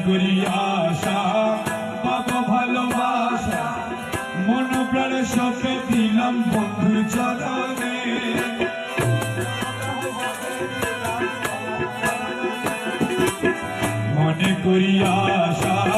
করি আশা পাবো ভালোবাসা মন প্রাণ সপে দিলাম বন্ধুর চরণে মনে করি